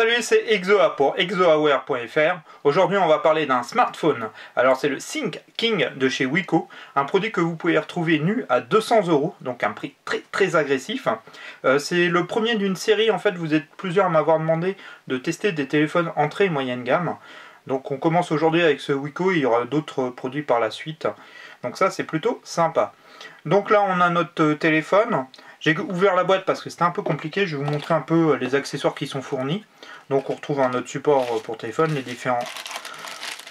Salut, c'est Exoa pour exoaware.fr. Aujourd'hui, on va parler d'un smartphone. Alors, c'est le Think King de chez Wiko, un produit que vous pouvez retrouver nu à 200 €, donc un prix très agressif. C'est le premier d'une série. En fait, vous êtes plusieurs à m'avoir demandé de tester des téléphones entrée et moyenne gamme. Donc, on commence aujourd'hui avec ce Wiko. Il y aura d'autres produits par la suite. Donc ça, c'est plutôt sympa. Donc là, on a notre téléphone. J'ai ouvert la boîte parce que c'était un peu compliqué. Je vais vous montrer un peu les accessoires qui sont fournis. Donc on retrouve un autre support pour téléphone, les différents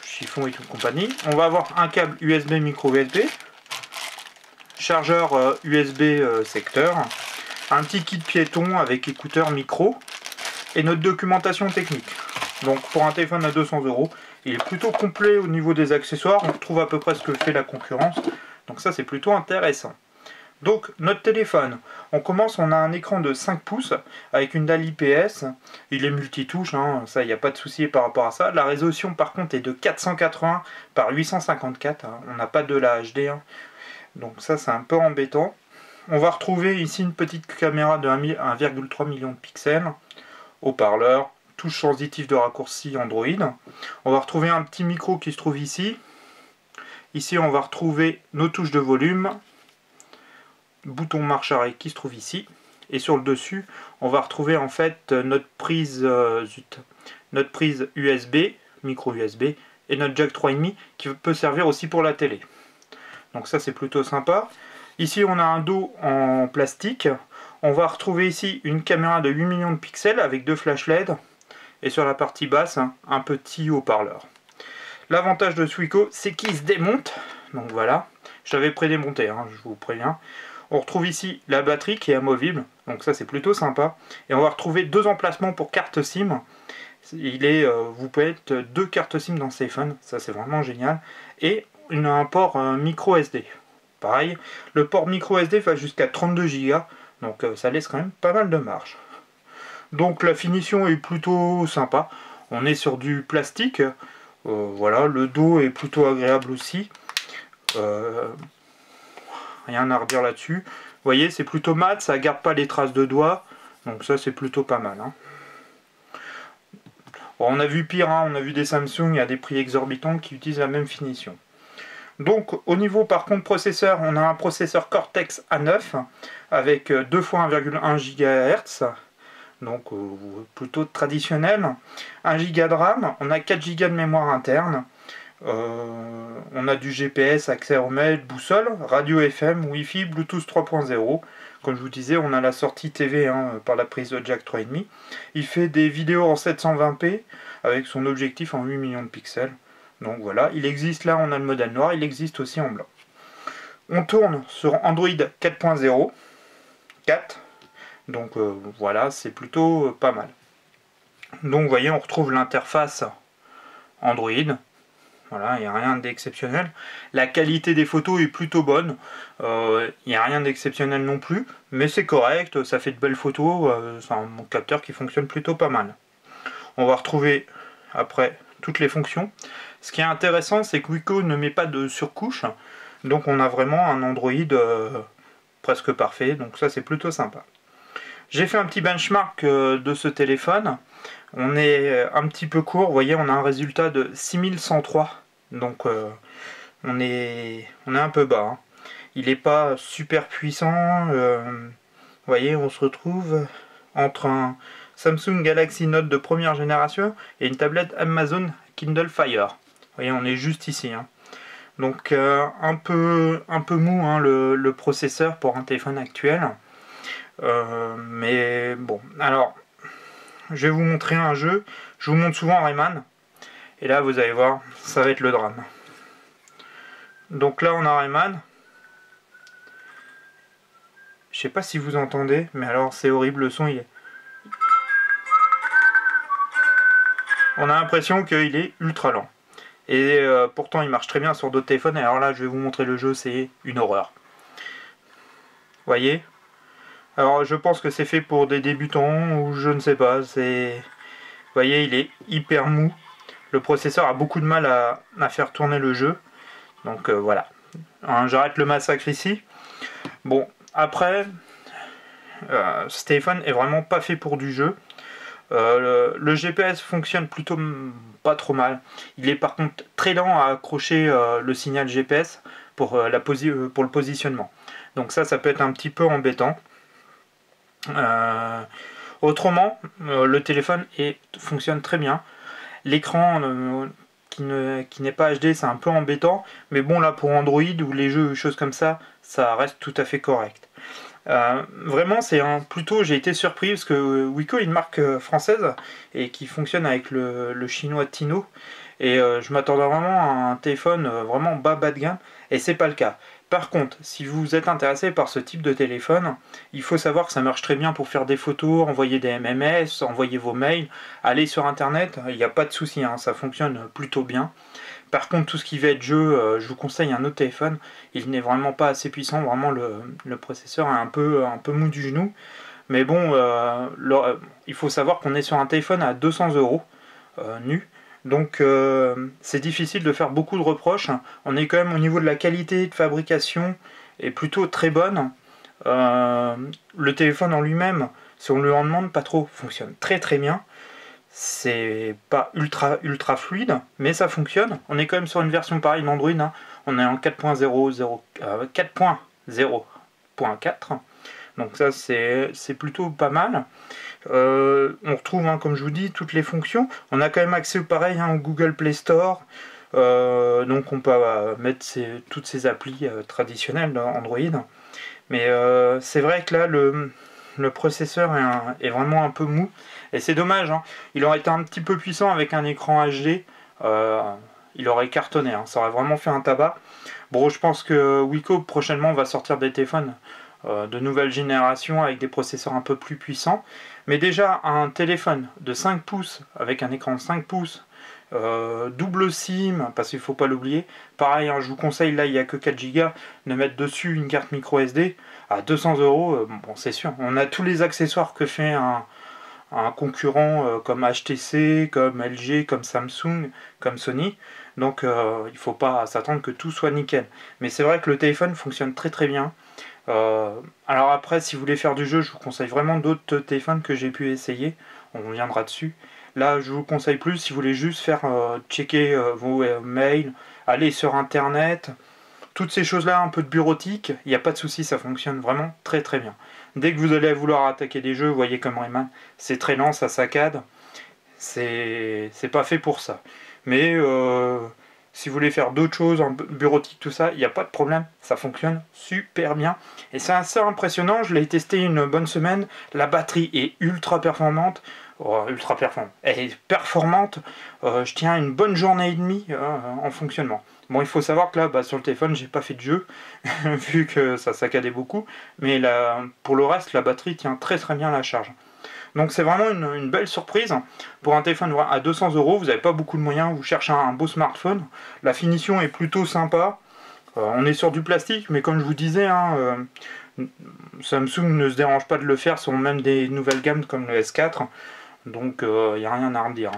chiffons et toute compagnie. On va avoir un câble USB micro USB, chargeur USB secteur, un petit kit piéton avec écouteurs micro et notre documentation technique. Donc pour un téléphone à 200 €, il est plutôt complet au niveau des accessoires. On retrouve à peu près ce que fait la concurrence. Donc ça, c'est plutôt intéressant. Donc notre téléphone, on a un écran de 5 pouces avec une dalle IPS, il est multitouche, hein, ça il n'y a pas de souci par rapport à ça. La résolution par contre est de 480 par 854, hein, on n'a pas de la HD, hein, donc ça c'est un peu embêtant. On va retrouver ici une petite caméra de 1,3 million de pixels, haut-parleur, touche sensitive de raccourci Android. On va retrouver un petit micro qui se trouve ici. Ici on va retrouver nos touches de volume, bouton marche arrêt qui se trouve ici, et sur le dessus on va retrouver en fait notre prise USB, micro USB, et notre jack 3,5 qui peut servir aussi pour la télé. Donc ça c'est plutôt sympa. Ici on a un dos en plastique. On va retrouver ici une caméra de 8 millions de pixels avec deux flash LED, et sur la partie basse un petit haut-parleur. L'avantage de ce Wiko, c'est qu'il se démonte, donc voilà, j'avais prédémonté, hein, je vous préviens. On retrouve ici la batterie qui est amovible, donc ça c'est plutôt sympa. Et on va retrouver deux emplacements pour carte SIM. Vous pouvez mettre deux cartes SIM dans ce téléphone, ça c'est vraiment génial. Et un port micro SD. Pareil, le port micro SD va jusqu'à 32 Go, donc ça laisse quand même pas mal de marge. Donc la finition est plutôt sympa. On est sur du plastique, voilà, le dos est plutôt agréable aussi. Rien à redire là-dessus. Vous voyez, c'est plutôt mat, ça garde pas les traces de doigts. Donc ça, c'est plutôt pas mal. Hein. Bon, on a vu pire, hein, on a vu des Samsung à des prix exorbitants qui utilisent la même finition. Donc au niveau par contre processeur, on a un processeur Cortex A9 avec 2 fois 1,1 GHz. Donc plutôt traditionnel. 1 Go de RAM, on a 4 Go de mémoire interne. On a du GPS, accéléromètre, boussole, radio FM, Wi-Fi, Bluetooth 3.0. Comme je vous disais, on a la sortie TV hein, par la prise de jack 3,5. Il fait des vidéos en 720p avec son objectif en 8 millions de pixels. Donc voilà, il existe là, on a le modèle noir, il existe aussi en blanc. On tourne sur Android 4.0, 4. Donc voilà, c'est plutôt pas mal. Donc vous voyez, on retrouve l'interface Android. Voilà, il n'y a rien d'exceptionnel. La qualité des photos est plutôt bonne. Il n'y a rien d'exceptionnel non plus. Mais c'est correct, ça fait de belles photos. C'est un capteur qui fonctionne plutôt pas mal. On va retrouver après toutes les fonctions. Ce qui est intéressant, c'est que Wiko ne met pas de surcouche. Donc on a vraiment un Android presque parfait. Donc ça c'est plutôt sympa. J'ai fait un petit benchmark de ce téléphone. On est un petit peu court, vous voyez, on a un résultat de 6103. Donc on est un peu bas. Hein. Il n'est pas super puissant. Vous voyez, on se retrouve entre un Samsung Galaxy Note de première génération et une tablette Amazon Kindle Fire. Vous voyez, on est juste ici. Hein. Donc un peu mou hein, le processeur pour un téléphone actuel. Mais bon, alors je vais vous montrer un jeu. Je vous montre souvent Rayman. Et là, vous allez voir, ça va être le drame. Donc là, on a Rayman. Je sais pas si vous entendez, mais alors c'est horrible, le son il est... On a l'impression qu'il est ultra lent. Et pourtant, il marche très bien sur d'autres téléphones. Et alors là, je vais vous montrer le jeu, c'est une horreur. Vous voyez ? Alors je pense que c'est fait pour des débutants ou je ne sais pas. Vous voyez, il est hyper mou. Le processeur a beaucoup de mal à faire tourner le jeu. Donc voilà. Hein, j'arrête le massacre ici. Bon, après, ce téléphone est vraiment pas fait pour du jeu. Le GPS fonctionne plutôt pas trop mal. Il est par contre très lent à accrocher le signal GPS pour le positionnement. Donc ça peut être un petit peu embêtant. Autrement, le téléphone fonctionne très bien. L'écran qui n'est pas HD, c'est un peu embêtant, mais bon, là pour Android ou les jeux, choses comme ça reste tout à fait correct. Vraiment, j'ai été surpris parce que Wiko est une marque française et qui fonctionne avec le chinois Tino, et je m'attendais vraiment à un téléphone vraiment bas de gamme, et c'est pas le cas. Par contre, si vous êtes intéressé par ce type de téléphone, il faut savoir que ça marche très bien pour faire des photos, envoyer des MMS, envoyer vos mails, aller sur internet, il n'y a pas de souci, hein, ça fonctionne plutôt bien. Par contre, tout ce qui va être jeu, je vous conseille un autre téléphone. Il n'est vraiment pas assez puissant, vraiment le processeur est un peu mou du genou. Mais bon, il faut savoir qu'on est sur un téléphone à 200 € nu. Donc c'est difficile de faire beaucoup de reproches. On est quand même au niveau de la qualité de fabrication est plutôt très bonne. Le téléphone en lui-même, si on lui en demande pas trop, fonctionne très très bien. C'est pas ultra fluide, mais ça fonctionne. On est quand même sur une version pareille d'Android, hein. On est en 4.0.4. Donc ça c'est plutôt pas mal. On retrouve, hein, comme je vous dis, toutes les fonctions. On a quand même accès pareil, hein, au Google Play Store. Donc on peut mettre toutes ces applis traditionnelles d'Android. Mais c'est vrai que là le processeur est vraiment un peu mou. Et c'est dommage, hein. Il aurait été un petit peu puissant avec un écran HD. Il aurait cartonné, hein. Ça aurait vraiment fait un tabac. Bon, je pense que Wiko prochainement va sortir des téléphones de nouvelle génération avec des processeurs un peu plus puissants. Mais déjà, un téléphone de 5 pouces avec un écran de 5 pouces, double SIM, parce qu'il ne faut pas l'oublier. Pareil, hein, je vous conseille, là il n'y a que 4 Go, de mettre dessus une carte micro SD à 200 €. Bon, c'est sûr, on a tous les accessoires que fait un concurrent comme HTC, comme LG, comme Samsung, comme Sony. Donc il ne faut pas s'attendre que tout soit nickel. Mais c'est vrai que le téléphone fonctionne très très bien. Alors après, si vous voulez faire du jeu, je vous conseille vraiment d'autres téléphones que j'ai pu essayer. On reviendra dessus. Là, je vous conseille plus si vous voulez juste faire checker vos mails, aller sur internet, toutes ces choses-là, un peu de bureautique, il n'y a pas de souci, ça fonctionne vraiment très très bien. Dès que vous allez vouloir attaquer des jeux, vous voyez comme Rayman, c'est très lent, ça saccade. C'est pas fait pour ça. Mais si vous voulez faire d'autres choses, en bureautique, tout ça, il n'y a pas de problème, ça fonctionne super bien. Et c'est assez impressionnant, je l'ai testé une bonne semaine, la batterie est ultra performante. Elle est performante, je tiens une bonne journée et demie en fonctionnement. Bon, il faut savoir que là, sur le téléphone, j'ai pas fait de jeu, vu que ça saccadait beaucoup, mais là, pour le reste, la batterie tient très très bien la charge. Donc c'est vraiment une belle surprise. Pour un téléphone à 200 €, vous n'avez pas beaucoup de moyens, vous cherchez un beau smartphone, la finition est plutôt sympa, on est sur du plastique, mais comme je vous disais, hein, Samsung ne se dérange pas de le faire sur même des nouvelles gammes comme le S4, donc il n'y a rien à redire.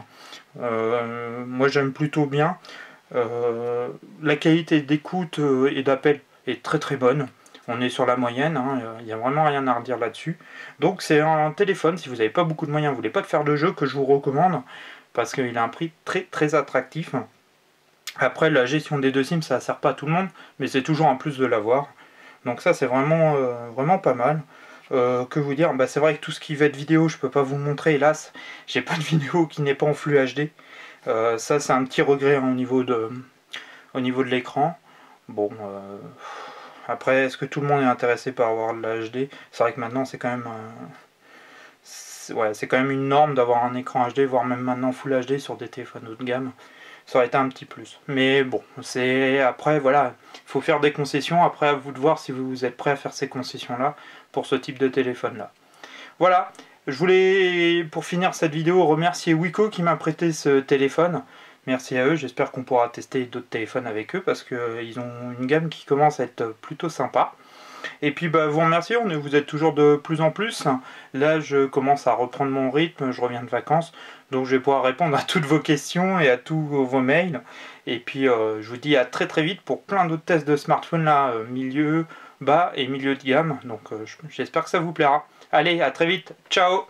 Moi j'aime plutôt bien. La qualité d'écoute et d'appel est très très bonne. On est sur la moyenne, hein, il n'y a vraiment rien à redire là-dessus. Donc c'est un téléphone, si vous n'avez pas beaucoup de moyens, vous ne voulez pas faire de jeu, que je vous recommande, parce qu'il a un prix très très attractif. Après, la gestion des deux SIM, ça ne sert pas à tout le monde, mais c'est toujours un plus de l'avoir. Donc ça c'est vraiment, vraiment pas mal. Que vous dire, c'est vrai que tout ce qui va être vidéo, je peux pas vous le montrer, hélas. J'ai pas de vidéo qui n'est pas en flux HD. Ça c'est un petit regret, hein, au niveau de l'écran. Bon, après, est-ce que tout le monde est intéressé par avoir de la HD? C'est vrai que maintenant c'est quand même c'est quand même une norme d'avoir un écran HD, voire même maintenant Full HD sur des téléphones haut de gamme. Ça aurait été un petit plus. Mais bon, après, voilà, il faut faire des concessions. Après, à vous de voir si vous êtes prêt à faire ces concessions-là pour ce type de téléphone-là. Voilà, je voulais, pour finir cette vidéo, remercier Wiko qui m'a prêté ce téléphone. Merci à eux, j'espère qu'on pourra tester d'autres téléphones avec eux parce qu'ils ont une gamme qui commence à être plutôt sympa. Et puis vous remercier, vous êtes toujours de plus en plus. Là je commence à reprendre mon rythme, je reviens de vacances, donc je vais pouvoir répondre à toutes vos questions et à tous vos mails. Et puis je vous dis à très très vite pour plein d'autres tests de smartphones là, milieu, bas et milieu de gamme. Donc j'espère que ça vous plaira. Allez, à très vite, ciao!